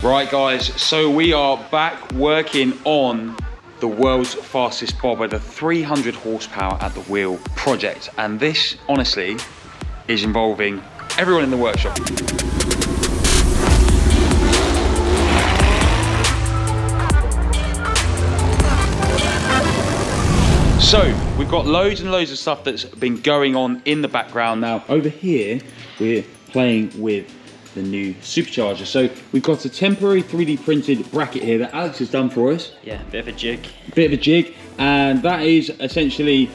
Right guys, so we are back working on the world's fastest bobber, the 300 horsepower at the wheel project. And this, honestly, is involving everyone in the workshop. So, we've got loads and loads of stuff that's been going on in the background. Now, over here, we're playing with the new Supercharger. So we've got a temporary 3D printed bracket here that Alex has done for us. Yeah, bit of a jig. Bit of a jig, and that is essentially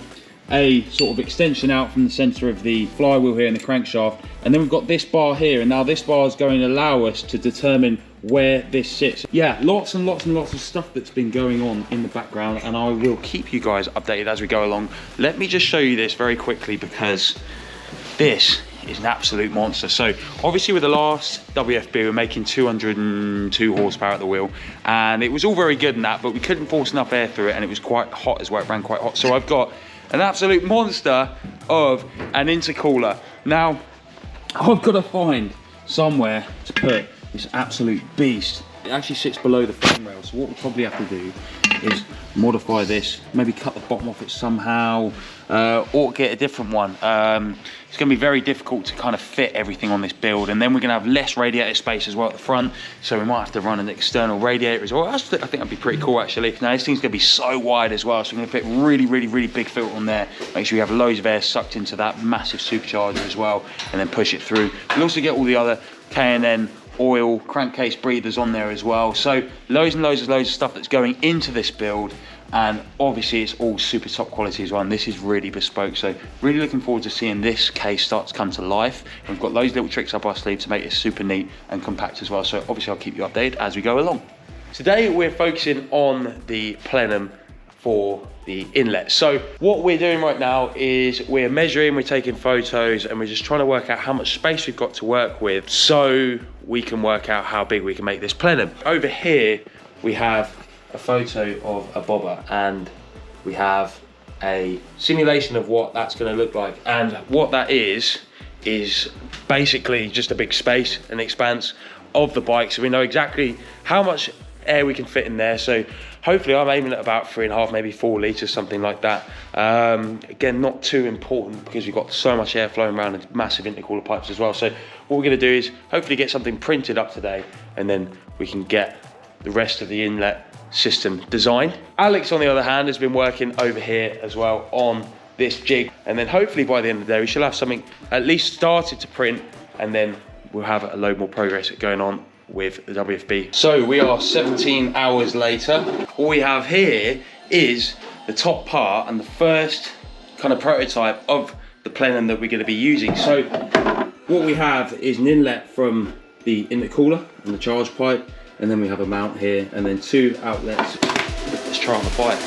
a sort of extension out from the center of the flywheel here in the crankshaft. And then we've got this bar here, and now this bar is going to allow us to determine where this sits. Yeah, lots and lots and lots of stuff that's been going on in the background, and I will keep you guys updated as we go along. Let me just show you this very quickly because this is an absolute monster. So obviously with the last WFB we were making 202 horsepower at the wheel, and it was all very good in that, but we couldn't force enough air through it, and it was quite hot as well. It ran quite hot. So I've got an absolute monster of an intercooler. Now I've got to find somewhere to put this absolute beast. It actually sits below the frame rail, so what we'll probably have to do is modify this, maybe cut the bottom off it somehow, or get a different one. It's going to be very difficult to kind of fit everything on this build, and then we're going to have less radiator space as well at the front, so we might have to run an external radiator as well. I think that'd be pretty cool actually. Now this thing's going to be so wide as well, so we're going to fit really big filter on there, make sure we have loads of air sucked into that massive supercharger as well, and then push it through. We'll also get all the other K&N oil crankcase breathers on there as well. So loads and loads of stuff that's going into this build, and obviously it's all super top quality as well, and this is really bespoke. So really looking forward to seeing this case start to come to life. We've got loads of little tricks up our sleeve to make it super neat and compact as well, so obviously I'll keep you updated as we go along. Today we're focusing on the plenum for the inlet. So what we're doing right now is we're measuring, we're taking photos, and we're just trying to work out how much space we've got to work with so we can work out how big we can make this plenum. Over here we have a photo of a bobber, and we have a simulation of what that's going to look like. And what that is basically just a big space, an expanse of the bike, so we know exactly how much air we can fit in there. So hopefully I'm aiming at about 3.5, maybe 4 litres, something like that. Again, not too important because we've got so much air flowing around and massive intercooler pipes as well. So what we're going to do is hopefully get something printed up today, and then we can get the rest of the inlet system design. Alex, on the other hand, has been working over here as well on this jig, and then hopefully by the end of the day we shall have something at least started to print, and then we'll have a load more progress going on with the WFB. So we are 17 hours later. All we have here is the top part and the first kind of prototype of the plenum that we're going to be using. So what we have is an inlet from the intercooler and the charge pipe, and then we have a mount here, and then 2 outlets. Let's try on the bike.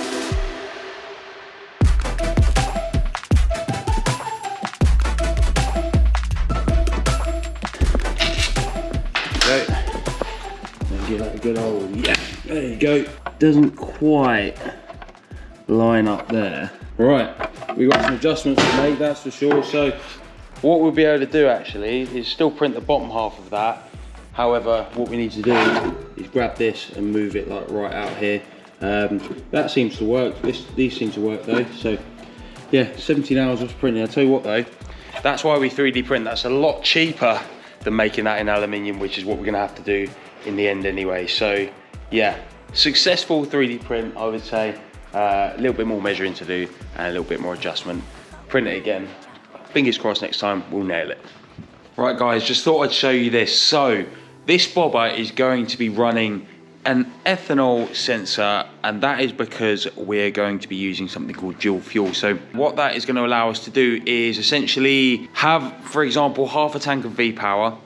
Give that a good old, yeah, there you go. Doesn't quite line up there. Right, we've got some adjustments to make, that's for sure. So what we'll be able to do actually is still print the bottom half of that. However, what we need to do is grab this and move it like right out here. That seems to work. These seem to work though. So yeah, 17 hours of printing. I'll tell you what though, that's why we 3D print. That's a lot cheaper than making that in aluminium, which is what we're gonna have to do in the end anyway. So yeah, successful 3D print, I would say. A little bit more measuring to do and a little bit more adjustment. Print it again. Fingers crossed next time we'll nail it. Right guys, just thought I'd show you this. So this bobber is going to be running an ethanol sensor, and that is because we're going to be using something called dual fuel. So what that is going to allow us to do is essentially have, for example, half a tank of V-power,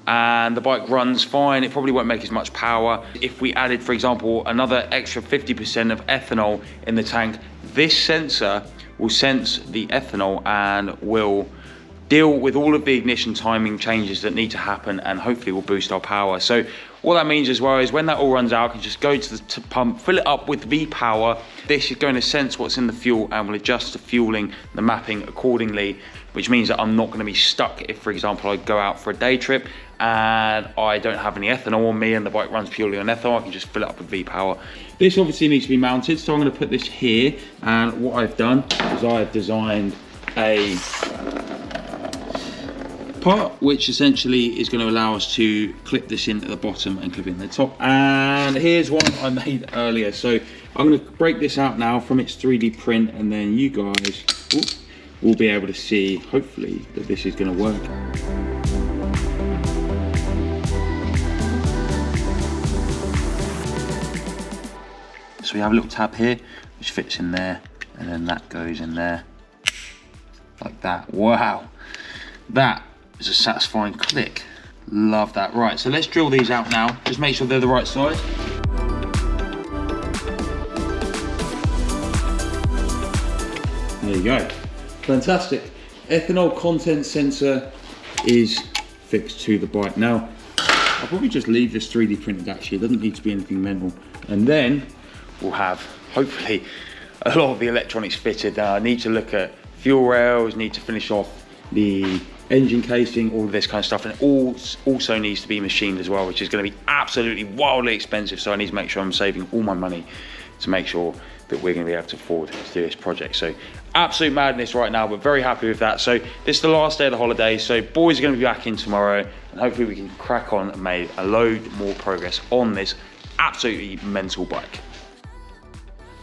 and the bike runs fine. It probably won't make as much power. If we added, for example, another extra 50% of ethanol in the tank, this sensor will sense the ethanol and will deal with all of the ignition timing changes that need to happen, and hopefully will boost our power. So what that means as well is when that all runs out, I can just go to the pump, fill it up with V-Power. This is going to sense what's in the fuel and will adjust the fueling, the mapping accordingly, which means that I'm not going to be stuck if, for example, I go out for a day trip and I don't have any ethanol on me and the bike runs purely on ethanol. I can just fill it up with V-Power. This obviously needs to be mounted, so I'm going to put this here, and what I've done is I've designed a part which essentially is going to allow us to clip this in at the bottom and clip in the top. And here's one I made earlier, so I'm going to break this out now from its 3D print, and then you guys will be able to see, hopefully, that this is going to work. So we have a little tab here which fits in there, and then that goes in there like that. Wow, that is a satisfying click. Love that. Right, so let's drill these out now. Just make sure they're the right size. There you go. Fantastic. Ethanol content sensor is fixed to the bike. Now, I'll probably just leave this 3D printed actually. It doesn't need to be anything mental. And then we'll have, hopefully, a lot of the electronics fitted. I need to look at fuel rails, need to finish off the engine casing, all of this kind of stuff, and it also needs to be machined as well, which is going to be absolutely wildly expensive. So I need to make sure I'm saving all my money to make sure that we're going to be able to afford to do this project. So absolute madness right now, but very happy with that. So this is the last day of the holiday, so boys are going to be back in tomorrow, and hopefully we can crack on and make a load more progress on this absolutely mental bike.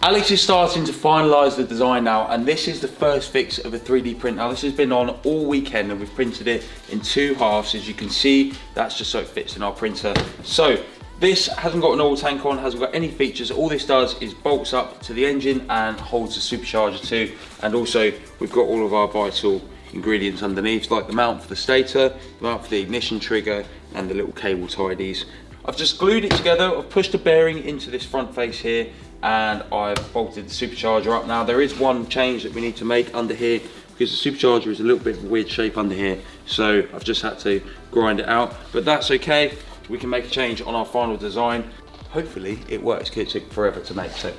Alex is starting to finalise the design now, and this is the first fix of a 3D print. Now this has been on all weekend and we've printed it in 2 halves. As you can see, that's just so it fits in our printer. So this hasn't got an oil tank on, hasn't got any features. All this does is bolts up to the engine and holds the supercharger too. And also we've got all of our vital ingredients underneath, like the mount for the stator, the mount for the ignition trigger, and the little cable tidies. I've just glued it together. I've pushed a bearing into this front face here, and I've bolted the supercharger up. Now there is one change that we need to make under here, because the supercharger is a little bit of a weird shape under here, so I've just had to grind it out, but that's okay. We can make a change on our final design. Hopefully it works, because it took forever to make. So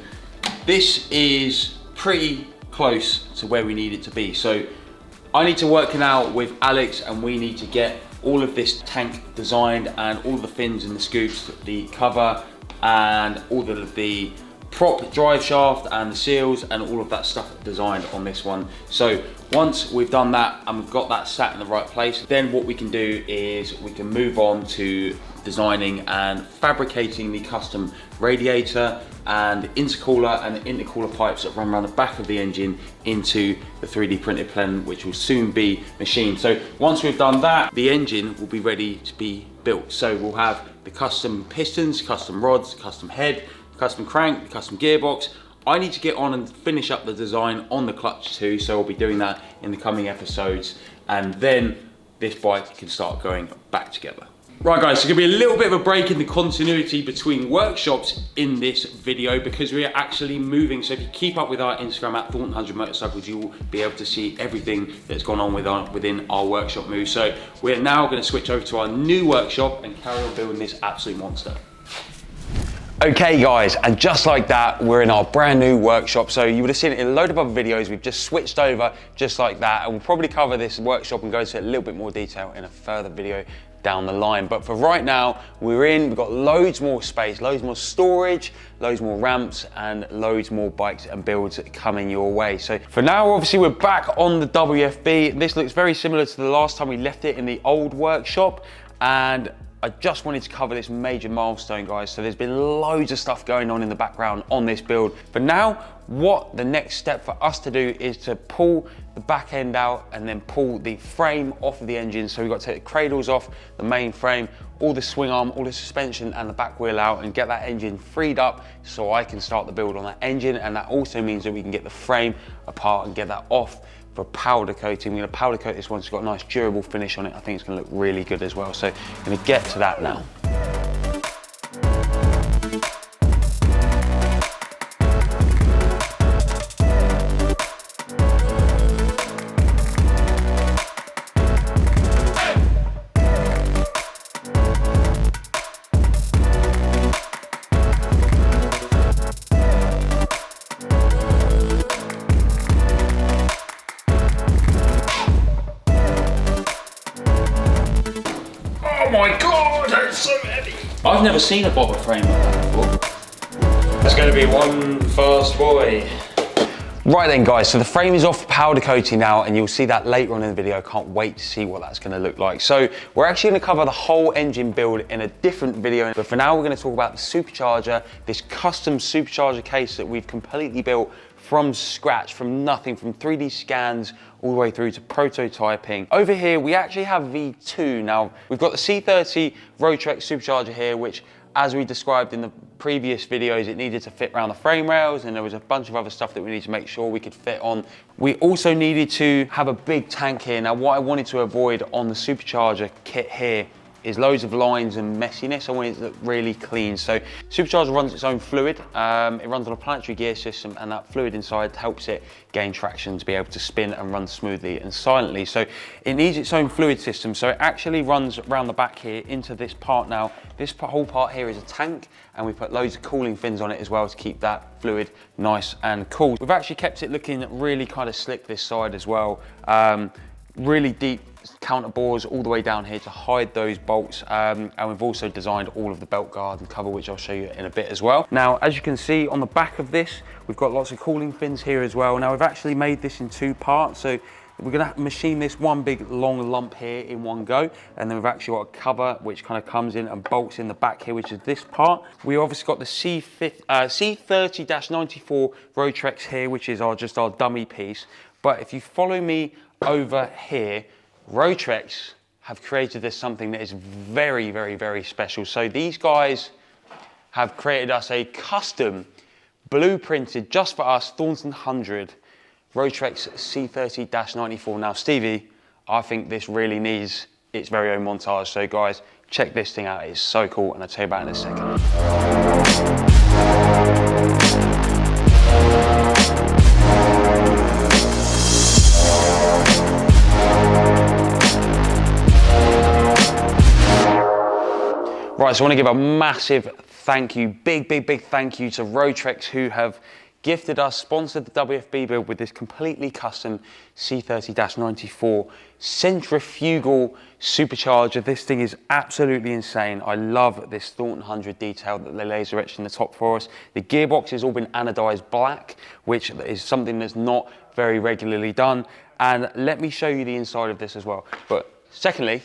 this is pretty close to where we need it to be. So I need to work it out with Alex, and we need to get all of this tank designed, and all the fins and the scoops, the cover, and all of the prop drive shaft and the seals and all of that stuff designed on this one. So once we've done that and we've got that sat in the right place, then what we can do is we can move on to designing and fabricating the custom radiator and intercooler and intercooler pipes that run around the back of the engine into the 3D printed plenum, which will soon be machined. So once we've done that, the engine will be ready to be built. So we'll have the custom pistons, custom rods, custom head, custom crank, custom gearbox. I need to get on and finish up the design on the clutch too, so I'll be doing that in the coming episodes, and then this bike can start going back together. Right guys, so there's gonna be a little bit of a break in the continuity between workshops in this video, because we are actually moving. So if you keep up with our Instagram at Thornton 100 Motorcycles, you will be able to see everything that's gone on within our workshop move. So we're now gonna switch over to our new workshop and carry on building this absolute monster. Okay guys, and just like that, we're in our brand new workshop. So you would have seen it in a load of other videos. We've just switched over just like that, and we'll probably cover this workshop and go into a little bit more detail in a further video down the line. But for right now, we've got loads more space, loads more storage, loads more ramps, and loads more bikes and builds coming your way. So for now, obviously we're back on the WFB. This looks very similar to the last time we left it in the old workshop, and I just wanted to cover this major milestone, guys. So there's been loads of stuff going on in the background on this build. But now, what the next step for us to do is to pull the back end out and then pull the frame off of the engine. So we've got to take the cradles off, the main frame, all the swing arm, all the suspension and the back wheel out, and get that engine freed up so I can start the build on that engine. And that also means that we can get the frame apart and get that off for powder coating. We're gonna powder coat this one so it's got a nice durable finish on it. I think it's gonna look really good as well. So I'm gonna get to that now. I've never seen a bobber frame like that before. That's going to be one fast boy. Right then guys, so the frame is off powder coating now, and you'll see that later on in the video. Can't wait to see what that's going to look like. So we're actually going to cover the whole engine build in a different video, but for now we're going to talk about the Supercharger, this custom Supercharger case that we've completely built from scratch, from nothing, from 3D scans all the way through to prototyping. Over here we actually have V2. Now we've got the C30 Rotrex Supercharger here, which, as we described in the previous videos, it needed to fit around the frame rails, and there was a bunch of other stuff that we needed to make sure we could fit on. We also needed to have a big tank here. Now what I wanted to avoid on the Supercharger kit here is loads of lines and messiness. I wanted it to look really clean. So Supercharger runs its own fluid. It runs on a planetary gear system, and that fluid inside helps it gain traction to be able to spin and run smoothly and silently. So it needs its own fluid system. So it actually runs around the back here into this part. Now this whole part here is a tank, and we put loads of cooling fins on it as well to keep that fluid nice and cool. We've actually kept it looking really kind of slick this side as well. Really deep counter bores all the way down here to hide those bolts, and we've also designed all of the belt guard and cover, which I'll show you in a bit as well. Now as you can see on the back of this, we've got lots of cooling fins here as well. Now we've actually made this in two parts, so we're going to machine this one big long lump here in one go, and then we've actually got a cover which kind of comes in and bolts in the back here, which is this part. We obviously got the C30-94 Rotrex here, which is just our dummy piece. But if you follow me over here, Rotrex have created this something that is very, very, very special. So these guys have created us a custom blueprinted just for us Thornton 100 Rotrex C30-94. Now Stevie, I think this really needs its very own montage. So guys, check this thing out. It's so cool, and I'll tell you about it in a second. Right, so I want to give a massive thank you, big thank you to Rotrex, who have gifted us, sponsored the WFB build with this completely custom C30-94 centrifugal supercharger. This thing is absolutely insane. I love this Thornton 100 detail that they laser etched in the top for us. The gearbox has all been anodized black, which is something that's not very regularly done. And let me show you the inside of this as well. But secondly,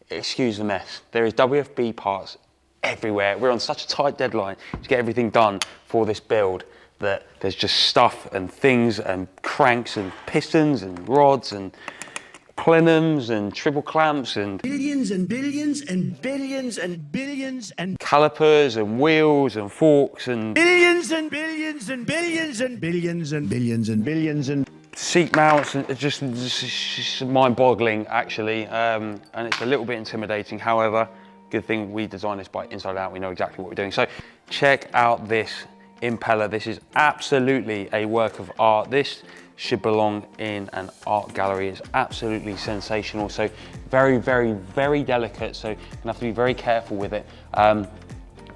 excuse the mess. There is WFB parts everywhere. We're on such a tight deadline to get everything done for this build that there's just stuff and things and cranks and pistons and rods and plenums and triple clamps and billions and billions and billions and billions and calipers and wheels and forks and billions and billions and billions and billions and billions and billions and seat mounts, and it's just mind-boggling actually, and it's a little bit intimidating. However, good thing we designed this by inside out. We know exactly what we're doing. So check out this impeller. This is absolutely a work of art. This should belong in an art gallery. It's absolutely sensational. So very, very, very delicate. So you have to be very careful with it.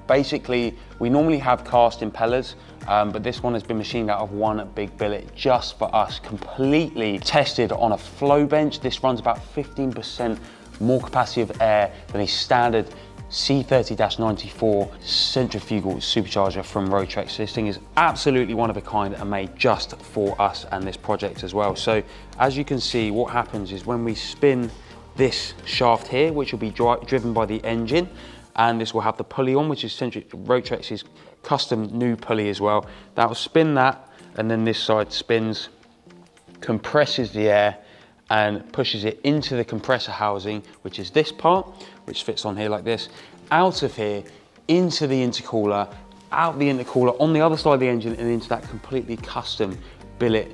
Basically, we normally have cast impellers, but this one has been machined out of one big billet just for us, completely tested on a flow bench. This runs about 15% more capacity of air than a standard C30-94 centrifugal supercharger from Rotrex. This thing is absolutely one of a kind and made just for us and this project as well. So as you can see, what happens is when we spin this shaft here, which will be driven by the engine, and this will have the pulley on, which is Rotrex's custom new pulley as well. That will spin that, and then this side spins, compresses the air, and pushes it into the compressor housing, which is this part, which fits on here like this, out of here, into the intercooler, out the intercooler, on the other side of the engine, and into that completely custom billet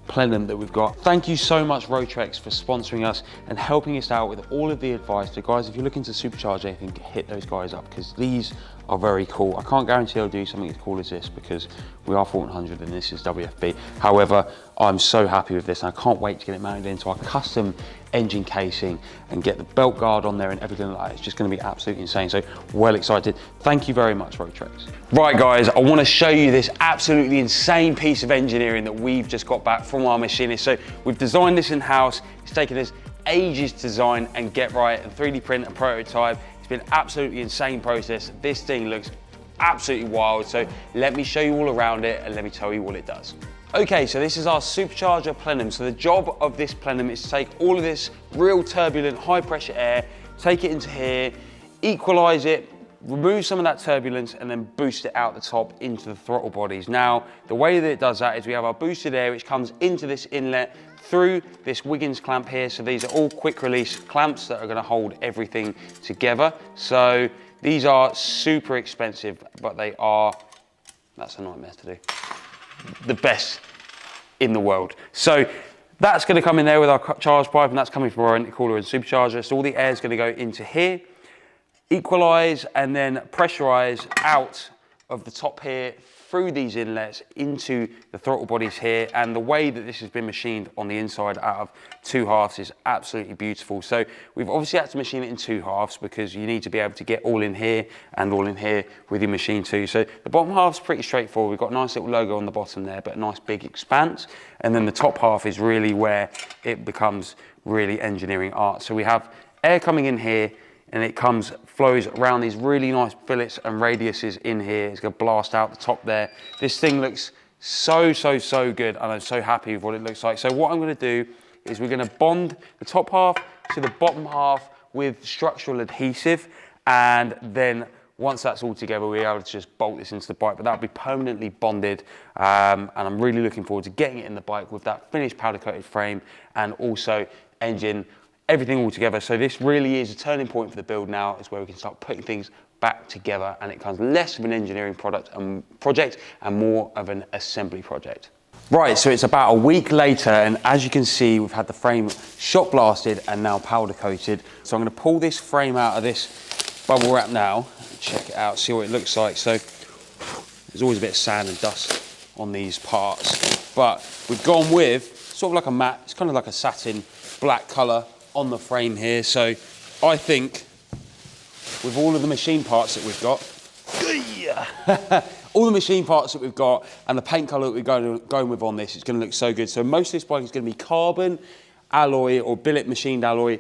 plenum that we've got. Thank you so much, Rotrex, for sponsoring us and helping us out with all of the advice. So guys, if you're looking to supercharge anything, hit those guys up, because these are very cool. I can't guarantee I'll do something as cool as this because we are 1400 and this is WFB. However, I'm so happy with this and I can't wait to get it mounted into our custom engine casing and get the belt guard on there and everything like that. It's just going to be absolutely insane. So well excited. Thank you very much, Rotrex. Right guys, I want to show you this absolutely insane piece of engineering that we've just got back from our machinist. So we've designed this in-house. It's taken us ages to design and get right and 3D print and prototype. It's It's been absolutely insane process. This thing looks absolutely wild. So let me show you all around it and let me tell you what it does. Okay, so this is our Supercharger plenum. So the job of this plenum is to take all of this real turbulent, high pressure air, take it into here, equalize it, remove some of that turbulence, and then boost it out the top into the throttle bodies. Now, the way that it does that is we have our boosted air, which comes into this inlet through this Wiggins clamp here. So these are all quick release clamps that are gonna hold everything together. So these are super expensive, but they are, that's a nightmare to do, the best in the world. So that's gonna come in there with our charge pipe, and that's coming from our intercooler and supercharger. So all the air is gonna go into here, equalize, and then pressurize out of the top here through these inlets into the throttle bodies here. And the way that this has been machined on the inside out of 2 halves is absolutely beautiful. So we've obviously had to machine it in 2 halves because you need to be able to get all in here and all in here with your machine too. So the bottom half's pretty straightforward. We've got a nice little logo on the bottom there, but a nice big expanse. And then the top half is really where it becomes really engineering art. So we have air coming in here, and it flows around these really nice billets and radiuses in here. It's gonna blast out the top there. This thing looks so good, and I'm so happy with what it looks like. So what I'm gonna do is we're gonna bond the top half to the bottom half with structural adhesive, and then once that's all together, we're able to just bolt this into the bike, but that'll be permanently bonded. And I'm really looking forward to getting it in the bike with that finished powder coated frame and also engine, everything all together. So this really is a turning point for the build now, is where we can start putting things back together, and it becomes less of an engineering project and more of an assembly project. Right, so it's about a week later, and as you can see, we've had the frame shot blasted and now powder coated. So I'm gonna pull this frame out of this bubble wrap now, check it out, see what it looks like. So there's always a bit of sand and dust on these parts, but we've gone with sort of like a matte, it's kind of like a satin black color on the frame here. So I think with all of the machine parts that we've got, all the machine parts that we've got and the paint color that we're going with on this, it's going to look so good. So most of this bike is going to be carbon alloy or billet machined alloy,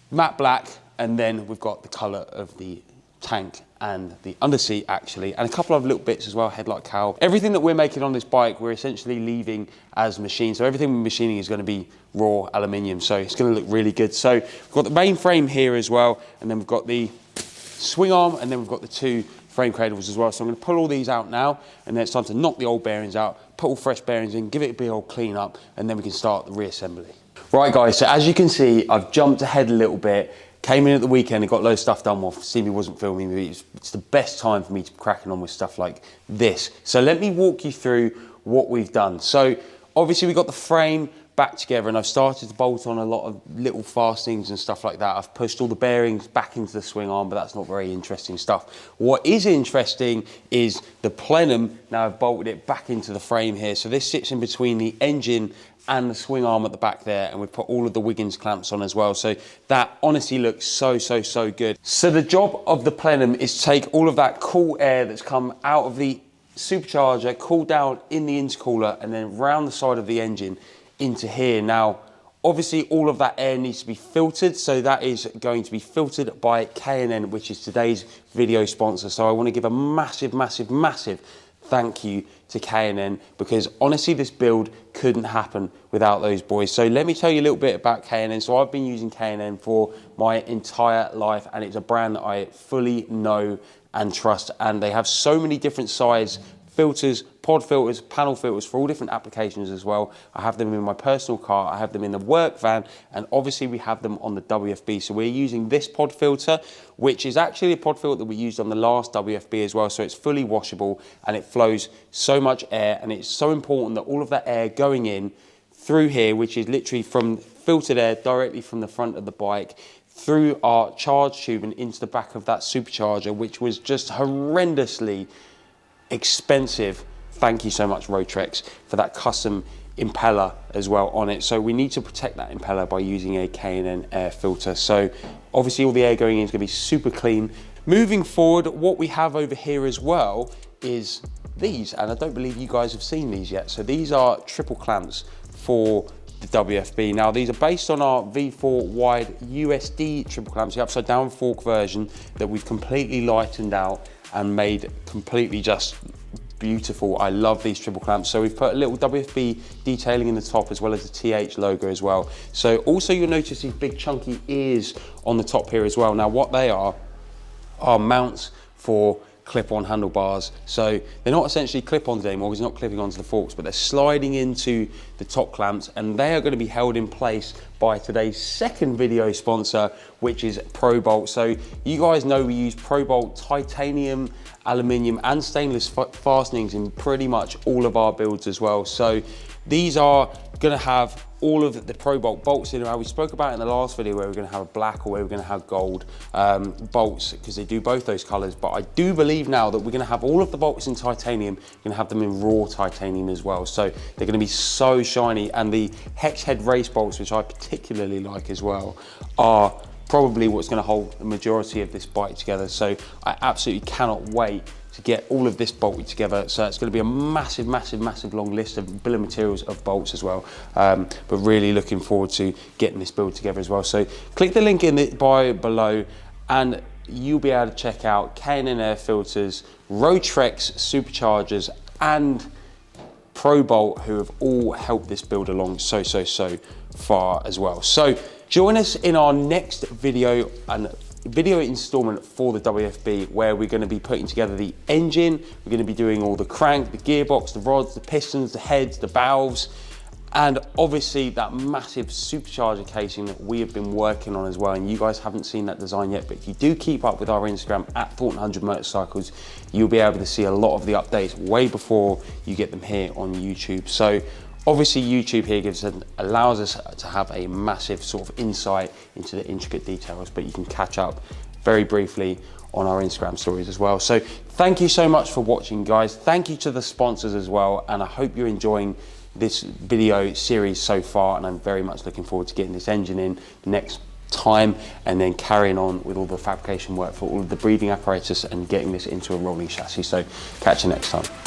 matte black, and then we've got the color of the tank and the underseat actually, and a couple of little bits as well, headlight cowl. Everything that we're making on this bike, we're essentially leaving as machined. So everything we're machining is going to be raw aluminium, so it's going to look really good. So we've got the main frame here as well, and then we've got the swing arm, and then we've got the 2 frame cradles as well. So I'm going to pull all these out now, and then it's time to knock the old bearings out, put all fresh bearings in, give it a big old clean up, and then we can start the reassembly. Right guys, so as you can see, I've jumped ahead a little bit. Came in at the weekend and got loads of stuff done while Simi wasn't filming me. It's the best time for me to be cracking on with stuff like this. So let me walk you through what we've done. So obviously we got the frame back together, and I've started to bolt on a lot of little fastenings and stuff like that. I've pushed all the bearings back into the swing arm, but that's not very interesting stuff. What is interesting is the plenum. Now I've bolted it back into the frame here. So this sits in between the engine and the swing arm at the back there, and we've put all of the Wiggins clamps on as well. So that honestly looks so good. So the job of the plenum is to take all of that cool air that's come out of the supercharger, cool down in the intercooler, and then round the side of the engine into here. Now, obviously all of that air needs to be filtered, so that is going to be filtered by K&N, which is today's video sponsor. So I want to give a massive thank you to K&N, because honestly this build couldn't happen without those boys. So let me tell you a little bit about K&N. So I've been using K&N for my entire life, and it's a brand that I fully know and trust, and they have so many different size filters, pod filters, panel filters for all different applications as well. I have them in my personal car, I have them in the work van, and obviously we have them on the WFB. So we're using this pod filter, which is actually a pod filter that we used on the last WFB as well. So it's fully washable and it flows so much air, and it's so important that all of that air going in through here, which is literally from filtered air directly from the front of the bike, through our charge tube and into the back of that supercharger, which was just horrendously expensive. Thank you so much, Rotrex, for that custom impeller as well on it. So we need to protect that impeller by using a K&N air filter. So obviously all the air going in is going to be super clean. Moving forward, what we have over here as well is these, and I don't believe you guys have seen these yet. So these are triple clamps for the WFB. Now these are based on our V4 wide USD triple clamps, the upside down fork version that we've completely lightened out and made completely just beautiful. I love these triple clamps. So we've put a little WFB detailing in the top as well as the TH logo as well. So also you'll notice these big chunky ears on the top here as well. Now what they are mounts for clip-on handlebars. So they're not essentially clip-ons anymore because they're not clipping onto the forks, but they're sliding into the top clamps, and they are going to be held in place by today's second video sponsor, which is ProBolt. So you guys know we use ProBolt titanium, aluminium and stainless fastenings in pretty much all of our builds as well. So these are going to have all of the ProBolt bolts in. We spoke about in the last video where we're going to have a black or where we're going to have gold bolts, because they do both those colors. But I do believe now that we're going to have all of the bolts in titanium, we're going to have them in raw titanium as well. So they're going to be so shiny, and the hex head race bolts, which I particularly like as well, are probably what's going to hold the majority of this bike together. So I absolutely cannot wait to get all of this bolted together. So it's going to be a massive, massive, massive long list of bill of materials of bolts as well. But really looking forward to getting this build together as well. So click the link in the bio below and you'll be able to check out K&N air filters, Rotrex superchargers and ProBolt, who have all helped this build along so far as well. So join us in our next video and video installment for the WFB, where we're going to be putting together the engine, we're going to be doing all the crank, the gearbox, the rods, the pistons, the heads, the valves, and obviously that massive supercharger casing that we have been working on as well. And you guys haven't seen that design yet, but if you do keep up with our Instagram at Thornton 100 Motorcycles, you'll be able to see a lot of the updates way before you get them here on YouTube. So obviously YouTube here allows us to have a massive sort of insight into the intricate details, but you can catch up very briefly on our Instagram stories as well. So thank you so much for watching, guys. Thank you to the sponsors as well, and I hope you're enjoying this video series so far, and I'm very much looking forward to getting this engine in next time and then carrying on with all the fabrication work for all of the breathing apparatus and getting this into a rolling chassis. So catch you next time.